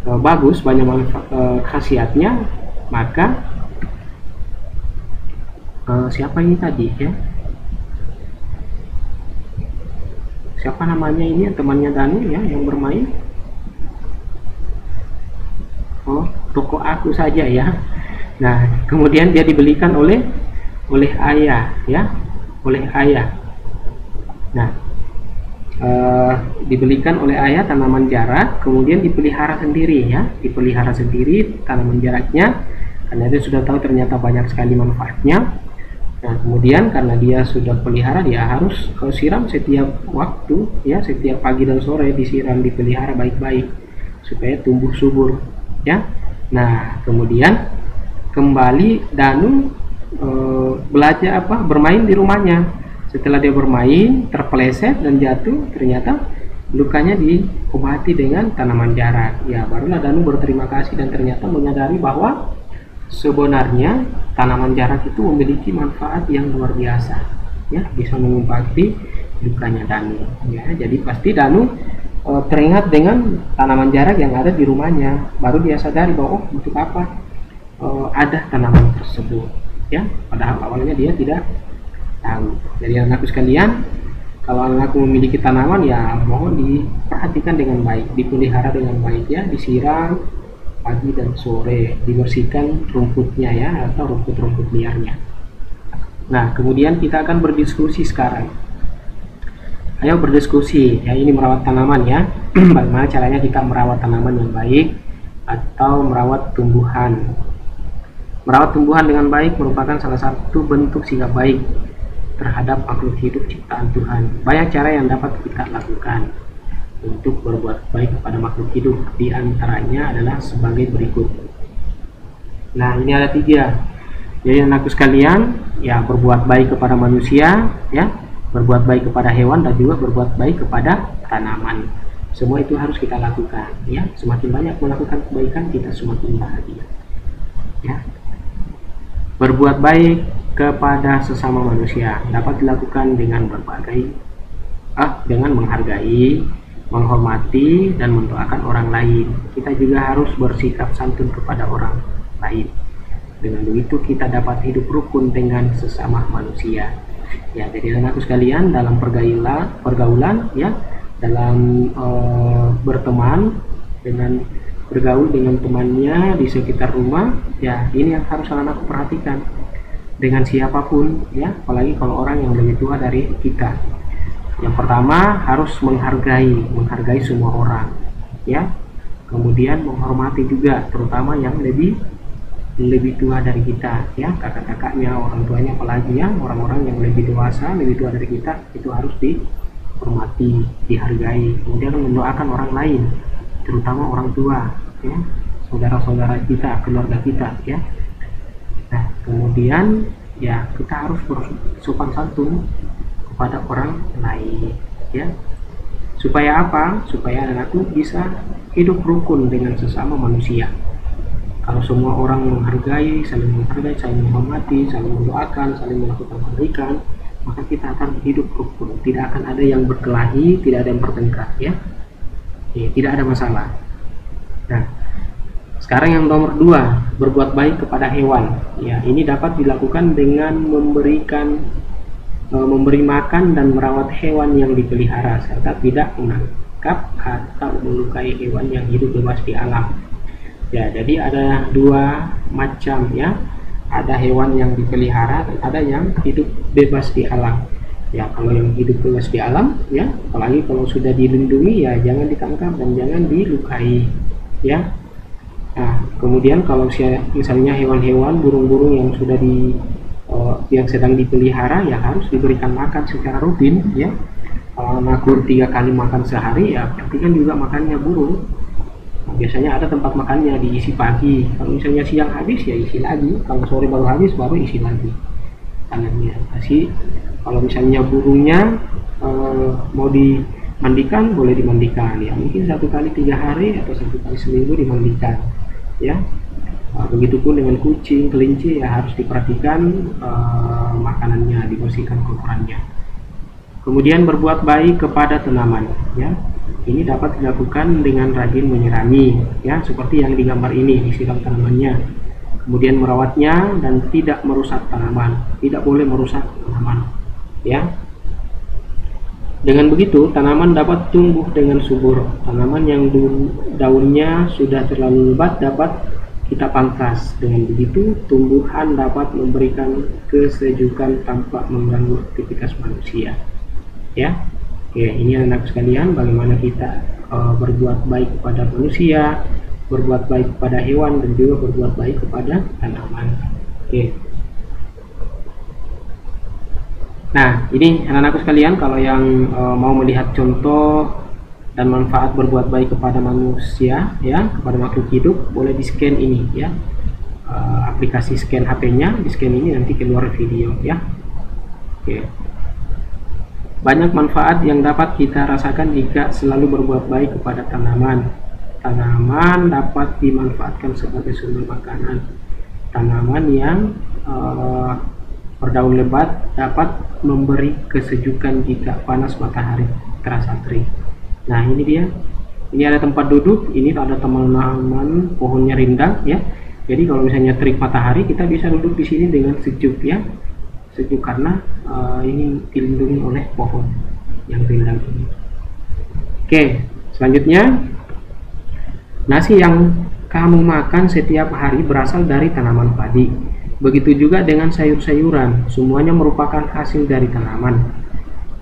bagus, banyak khasiatnya, maka siapa ini tadi, ya, siapa namanya ini, temannya Danu, ya, yang bermain. Oh, toko aku saja, ya. Nah, kemudian dia dibelikan oleh ayah, ya, oleh ayah. Nah, dibelikan oleh ayah tanaman jarak, kemudian dipelihara sendiri, ya, dipelihara sendiri tanaman jaraknya, karena dia sudah tahu ternyata banyak sekali manfaatnya. Nah, kemudian karena dia sudah pelihara, dia harus siram setiap waktu, ya, setiap pagi dan sore disiram, dipelihara baik-baik supaya tumbuh subur, ya. Nah, kemudian kembali Danu bermain di rumahnya. Setelah dia bermain, terpeleset dan jatuh, ternyata lukanya diobati dengan tanaman jarak. Ya, barulah Danu berterima kasih dan ternyata menyadari bahwa sebenarnya tanaman jarak itu memiliki manfaat yang luar biasa, ya, bisa mengobati lukanya Danu, ya. Jadi pasti Danu teringat dengan tanaman jarak yang ada di rumahnya, baru dia sadari bahwa oh, untuk apa ada tanaman tersebut, ya. Padahal awalnya dia tidak tahu. Jadi anakku sekalian, kalau anakku memiliki tanaman, ya mohon diperhatikan dengan baik, dipelihara dengan baik, ya, disiram pagi dan sore, dibersihkan rumputnya, ya, atau rumput-rumput liarnya. Nah, kemudian kita akan berdiskusi sekarang. Ayo berdiskusi, ya, ini merawat tanaman, ya. Bagaimana caranya kita merawat tanaman yang baik atau merawat tumbuhan. Merawat tumbuhan dengan baik merupakan salah satu bentuk sikap baik terhadap makhluk hidup ciptaan Tuhan. Banyak cara yang dapat kita lakukan untuk berbuat baik kepada makhluk hidup. Di antaranya adalah sebagai berikut. Nah, ini ada 3. Jadi anakku sekalian, ya, berbuat baik kepada manusia, ya, berbuat baik kepada hewan, dan juga berbuat baik kepada tanaman. Semua itu harus kita lakukan, ya. Semakin banyak melakukan kebaikan, kita semakin bahagia, ya. Berbuat baik kepada sesama manusia dapat dilakukan dengan dengan menghargai, menghormati, dan mendoakan orang lain. Kita juga harus bersikap santun kepada orang lain. Dengan begitu kita dapat hidup rukun dengan sesama manusia. Ya, jadi anakku sekalian, dalam pergaulan, ya, dalam berteman, dengan bergaul dengan temannya di sekitar rumah, ya, ini yang harus anakku perhatikan dengan siapapun, ya, apalagi kalau orang yang lebih tua dari kita. Yang pertama harus menghargai semua orang, ya. Kemudian menghormati juga, terutama yang lebih tua dari kita, ya, kakak-kakaknya, orang tuanya, apalagi ya orang-orang yang lebih dewasa, lebih tua dari kita, itu harus dihormati, dihargai. Kemudian mendoakan orang lain, terutama orang tua, ya, saudara-saudara kita, keluarga kita, ya. Nah, kemudian ya kita harus bersopan santun kepada orang lain, ya. Supaya apa? Supaya anakku bisa hidup rukun dengan sesama manusia. Kalau semua orang saling menghargai, saling menghormati, saling mendoakan, saling melakukan kebaikan, maka kita akan hidup rukun. Tidak akan ada yang berkelahi, tidak ada yang bertengkar, ya. Tidak ada masalah. Nah, sekarang yang nomor 2, berbuat baik kepada hewan. Ya, ini dapat dilakukan dengan memberi makan dan merawat hewan yang dipelihara, serta tidak menangkap atau melukai hewan yang hidup bebas di alam. Ya, jadi ada 2 macam, ya. Ada hewan yang dipelihara dan ada yang hidup bebas di alam. Ya, kalau yang hidup bebas di alam, ya, apalagi kalau sudah dilindungi, ya jangan ditangkap dan jangan dilukai, ya. Nah, kemudian kalau misalnya hewan-hewan, burung-burung yang sudah yang sedang dipelihara, ya harus diberikan makan secara rutin, ya. Kalau anakku 3 kali makan sehari, ya perhatikan juga makannya burung. Biasanya ada tempat makannya, diisi pagi. Kalau misalnya siang habis, ya isi lagi. Kalau sore baru habis, baru isi lagi tangannya. Kalau misalnya burungnya mau dimandikan, boleh dimandikan, ya mungkin 1 kali 3 hari atau 1 kali seminggu dimandikan, ya. Begitupun dengan kucing, kelinci, ya harus diperhatikan makanannya, dibersihkan kotorannya. Kemudian berbuat baik kepada tanaman, ya. Ini dapat dilakukan dengan rajin menyirami, ya, seperti yang digambar ini, disiram tanamannya. Kemudian merawatnya dan tidak merusak tanaman, tidak boleh merusak tanaman, ya. Dengan begitu tanaman dapat tumbuh dengan subur. Tanaman yang daunnya sudah terlalu lebat dapat kita pangkas. Dengan begitu tumbuhan dapat memberikan kesejukan tanpa mengganggu aktivitas manusia, ya. Oke, ini anak sekalian, bagaimana kita berbuat baik kepada manusia, berbuat baik kepada hewan, dan juga berbuat baik kepada tanaman. Oke. Nah, ini anak-anakku sekalian, kalau yang mau melihat contoh dan manfaat berbuat baik kepada manusia, ya, kepada makhluk hidup, boleh di scan ini, ya. Aplikasi scan HP-nya, di scan ini nanti keluar video, ya. Oke. Banyak manfaat yang dapat kita rasakan jika selalu berbuat baik kepada tanaman. Tanaman dapat dimanfaatkan sebagai sumber makanan. Tanaman yang Per daun lebat dapat memberi kesejukan jika panas matahari terasa terik. Nah, ini dia. Ini ada tempat duduk, ini ada tanaman pohonnya rindang ya. Jadi kalau misalnya terik matahari, kita bisa duduk di sini dengan sejuk ya. Sejuk karena ini dilindungi oleh pohon yang rindang ini. Oke, selanjutnya nasi yang kamu makan setiap hari berasal dari tanaman padi. Begitu juga dengan sayur-sayuran, semuanya merupakan hasil dari tanaman.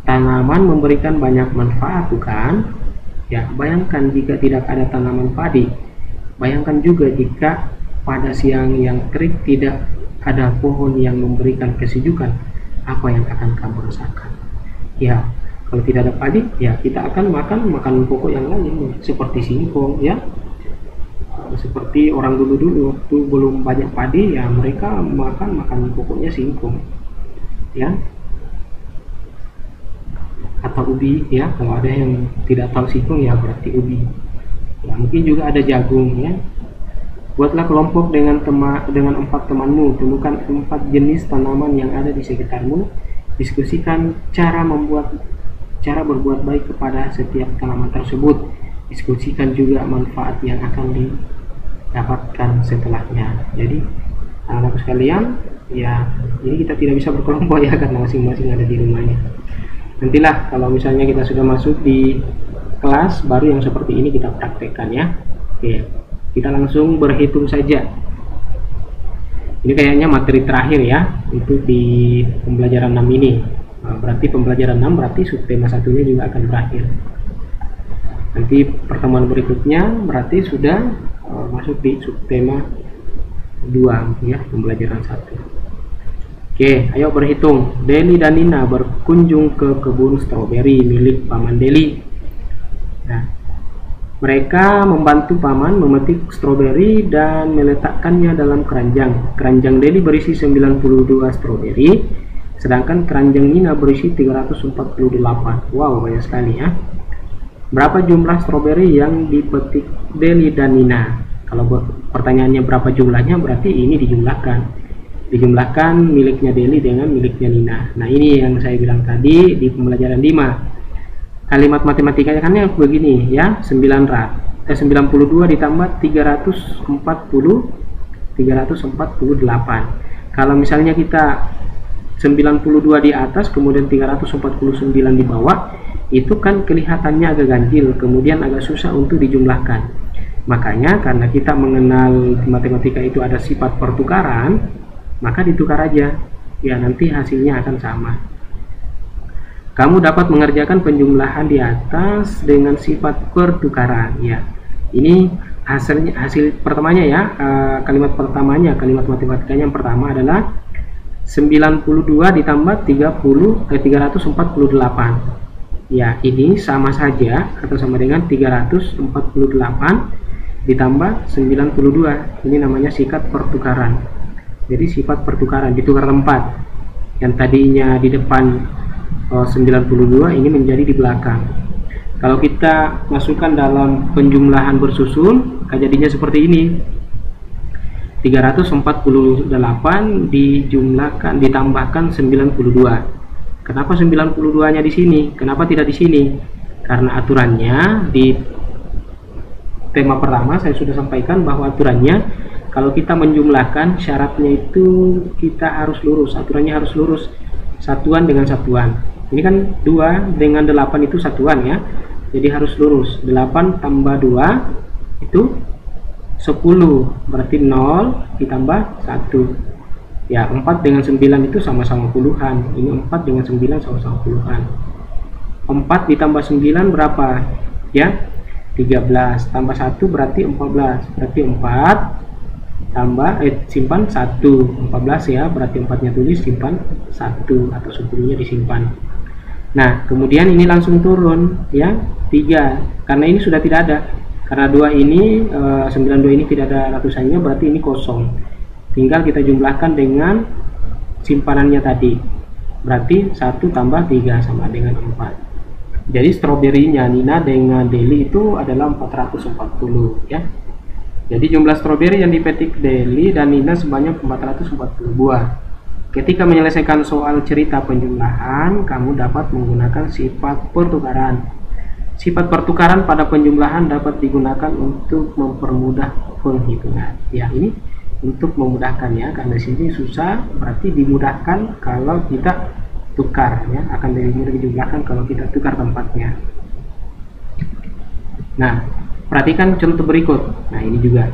Tanaman memberikan banyak manfaat, bukan? Ya, bayangkan jika tidak ada tanaman padi. Bayangkan juga jika pada siang yang terik tidak ada pohon yang memberikan kesejukan, apa yang akan kamu rasakan? Ya, kalau tidak ada padi, ya kita akan makan pokok yang lain seperti singkong ya. Seperti orang dulu waktu belum banyak padi, ya mereka makan pokoknya singkong ya, atau ubi ya. Kalau ada yang tidak tahu singkong, ya berarti ubi ya. Mungkin juga ada jagung ya. Buatlah kelompok dengan 4 temanmu, temukan 4 jenis tanaman yang ada di sekitarmu, diskusikan cara berbuat baik kepada setiap tanaman tersebut, diskusikan juga manfaat yang akan didapatkan setelahnya. Jadi anak-anak sekalian ya, ini kita tidak bisa berkelompok ya, karena masing-masing ada di rumahnya. Nantilah kalau misalnya kita sudah masuk di kelas baru yang seperti ini, kita praktekkan ya. Oke, kita langsung berhitung saja. Ini kayaknya materi terakhir ya untuk di pembelajaran 6 ini. Berarti pembelajaran 6 berarti subtema 1-nya juga akan berakhir. Nanti pertemuan berikutnya berarti sudah masuk di subtema 2 ya, pembelajaran 1. Oke, ayo berhitung. Deli dan Nina berkunjung ke kebun stroberi milik Paman Deli. Nah, mereka membantu Paman memetik stroberi dan meletakkannya dalam keranjang. Keranjang Deli berisi 92 stroberi, sedangkan keranjang Nina berisi 348. Wow, banyak sekali ya. Berapa jumlah stroberi yang dipetik Deli dan Nina? Kalau pertanyaannya berapa jumlahnya, berarti ini dijumlahkan miliknya Deli dengan miliknya Nina. Nah, ini yang saya bilang tadi di pembelajaran 5. Kalimat matematikanya kan begini ya, 92 ditambah 348. Kalau misalnya kita 92 di atas kemudian 349 di bawah, itu kan kelihatannya agak ganjil, kemudian agak susah untuk dijumlahkan. Makanya karena kita mengenal matematika itu ada sifat pertukaran, maka ditukar aja ya, nanti hasilnya akan sama. Kamu dapat mengerjakan penjumlahan di atas dengan sifat pertukaran ya. Ini hasil pertamanya ya, kalimat matematikanya yang pertama adalah 92 ditambah 348 ya. Ini sama saja atau sama dengan 348 ditambah 92. Ini namanya sifat pertukaran. Jadi sifat pertukaran, ditukar tempat. Yang tadinya di depan 92, ini menjadi di belakang. Kalau kita masukkan dalam penjumlahan bersusun, jadinya seperti ini. 348 ditambahkan 92. Kenapa 92-nya di sini? Kenapa tidak di sini? Karena aturannya di tema pertama saya sudah sampaikan bahwa aturannya kalau kita menjumlahkan syaratnya itu kita harus lurus. Aturannya harus lurus, satuan dengan satuan. Ini kan 2 dengan 8 itu satuan ya, jadi harus lurus. 8 tambah 2 itu 10, berarti 0 ditambah 1 ya. 4 dengan 9 itu sama-sama puluhan. Ini 4 dengan 9 sama-sama puluhan. 4 ditambah 9 berapa ya? 13 tambah 1 berarti 14. Berarti 4 tambah simpan 1, 14 ya, berarti 4-nya tulis, simpan 1 atau 10-nya disimpan. Nah, kemudian ini langsung turun ya, 3, karena ini sudah tidak ada, karena 2 ini 92 ini tidak ada ratusannya, berarti ini kosong. Tinggal kita jumlahkan dengan simpanannya tadi, berarti 1 tambah 3 sama dengan 4. Jadi stroberinya Nina dengan Deli itu adalah 440 ya. Jadi jumlah stroberi yang dipetik Deli dan Nina sebanyak 440 buah. Ketika menyelesaikan soal cerita penjumlahan, kamu dapat menggunakan sifat pertukaran. Sifat pertukaran pada penjumlahan dapat digunakan untuk mempermudah penghitungan. Ya, ini untuk memudahkan ya, karena di sini susah, berarti dimudahkan kalau kita tukar ya, akan lebih mudah dijumlahkan kalau kita tukar tempatnya. Nah, perhatikan contoh berikut. Nah, ini juga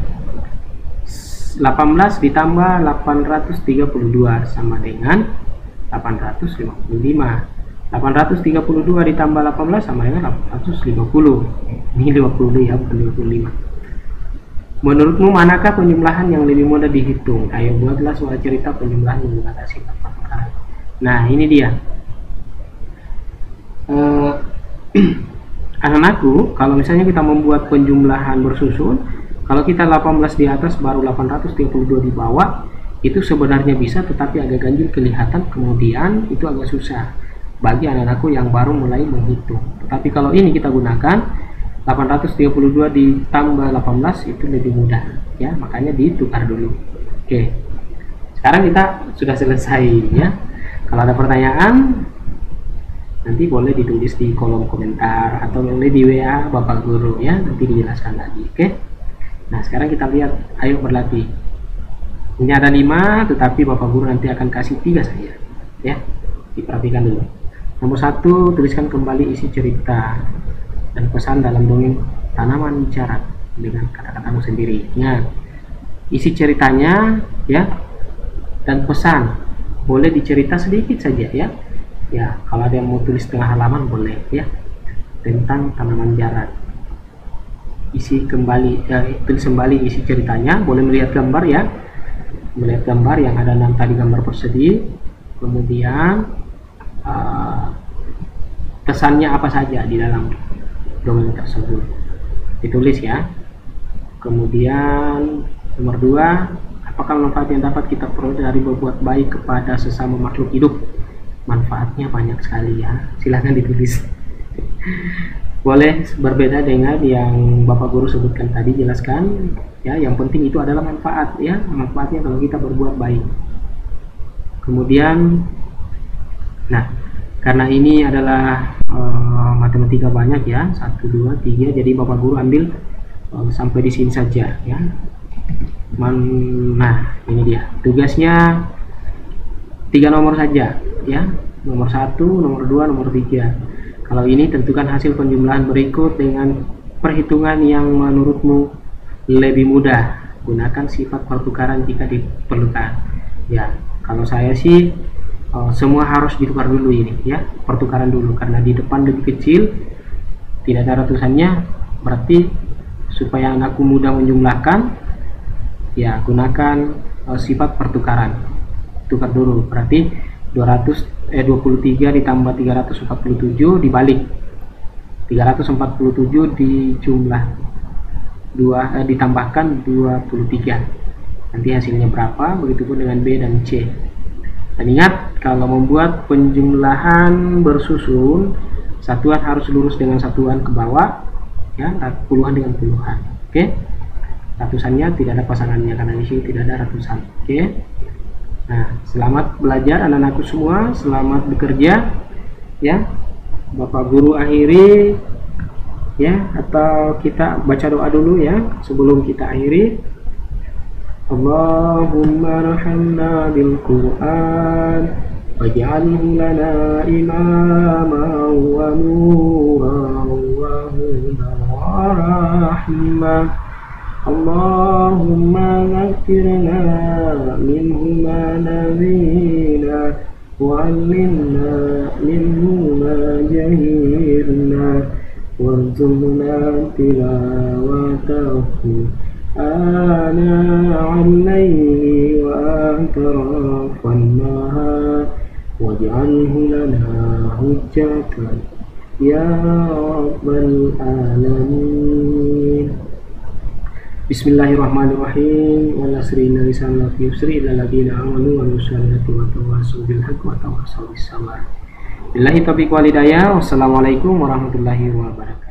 18 ditambah 832 sama dengan 855. 832 ditambah 18 sama dengan 850. Ini 50 ya, bukan 25. Menurutmu manakah penjumlahan yang lebih mudah dihitung? Ayo buatlah soal cerita penjumlahan menggunakan sifat pertukaran. Nah, ini dia. Anak-anakku, kalau misalnya kita membuat penjumlahan bersusun, kalau kita 18 di atas baru 832 di bawah, itu sebenarnya bisa, tetapi agak ganjil kelihatan, kemudian itu agak susah bagi anak-anakku yang baru mulai menghitung. Tetapi kalau ini kita gunakan 832 ditambah 18 itu lebih mudah ya, makanya ditukar dulu. Oke, sekarang kita sudah selesai ya. Kalau ada pertanyaan nanti boleh ditulis di kolom komentar atau boleh di WA Bapak Guru ya, nanti dijelaskan lagi. Oke. Nah, sekarang kita lihat, ayo berlatih. Ini ada 5, tetapi Bapak Guru nanti akan kasih 3 saja ya. Diperhatikan dulu. Nomor 1, tuliskan kembali isi cerita dan pesan dalam dongeng Tanaman Bicara dengan kata-katamu sendiri. Nah, isi ceritanya ya dan pesan boleh dicerita sedikit saja ya. Ya, kalau ada yang mau tulis setengah halaman boleh ya, tentang tanaman jarak. Isi kembali, tulis kembali isi ceritanya, boleh melihat gambar ya, melihat gambar yang ada 6 tadi, gambar persegi, kemudian pesannya apa saja di dalam dongeng tersebut ditulis ya. Kemudian nomor 2, apakah manfaat yang dapat kita peroleh dari berbuat baik kepada sesama makhluk hidup? Manfaatnya banyak sekali ya, silahkan ditulis. Boleh berbeda dengan yang Bapak Guru sebutkan tadi, jelaskan ya, yang penting itu adalah manfaat ya, manfaatnya kalau kita berbuat baik. Kemudian nah, karena ini adalah matematika banyak ya, 1, 2, 3, jadi Bapak Guru ambil sampai di sini saja ya. Nah, ini dia tugasnya, 3 nomor saja ya, nomor 1, nomor 2, nomor 3. Kalau ini tentukan hasil penjumlahan berikut dengan perhitungan yang menurutmu lebih mudah. Gunakan sifat pertukaran jika diperlukan. Ya, kalau saya sih semua harus ditukar dulu ini ya, pertukaran dulu, karena di depan lebih kecil, tidak ada ratusannya, berarti supaya anakku mudah menjumlahkan, ya gunakan sifat pertukaran. Tukar dulu, berarti 23 ditambah 347 dibalik 347 dijumlah ditambahkan 23, nanti hasilnya berapa, begitupun dengan B dan C. Dan ingat, kalau membuat penjumlahan bersusun, satuan harus lurus dengan satuan ke bawah ya, puluhan dengan puluhan. Oke, ratusannya tidak ada pasangannya karena di sini tidak ada ratusan. Oke. Nah, selamat belajar anak-anakku semua, selamat bekerja ya. Bapak Guru akhiri ya, atau kita baca doa dulu ya sebelum kita akhiri. Allahumma rahamna bil Qur'an waj'alhu lana imama wa nuran wa hudan wa rahmah. Allahumma ghafirna minhu ma nabina wa 'allimna minhu ma jahilna warzuqna tilawatahu ana 'alaihi wa atrafan nahar waj'alhu lana hujjatan ya rabbal alamin. Bismillahirrahmanirrahim. Wal asri inna lisan lafi yusri illa alladziina aamanu wa yusallatu wa tawassaw bil haqqi wa tawassaw bis sabr. Billahi taufiq wal hidayah. Wassalamualaikum warahmatullahi wabarakatuh.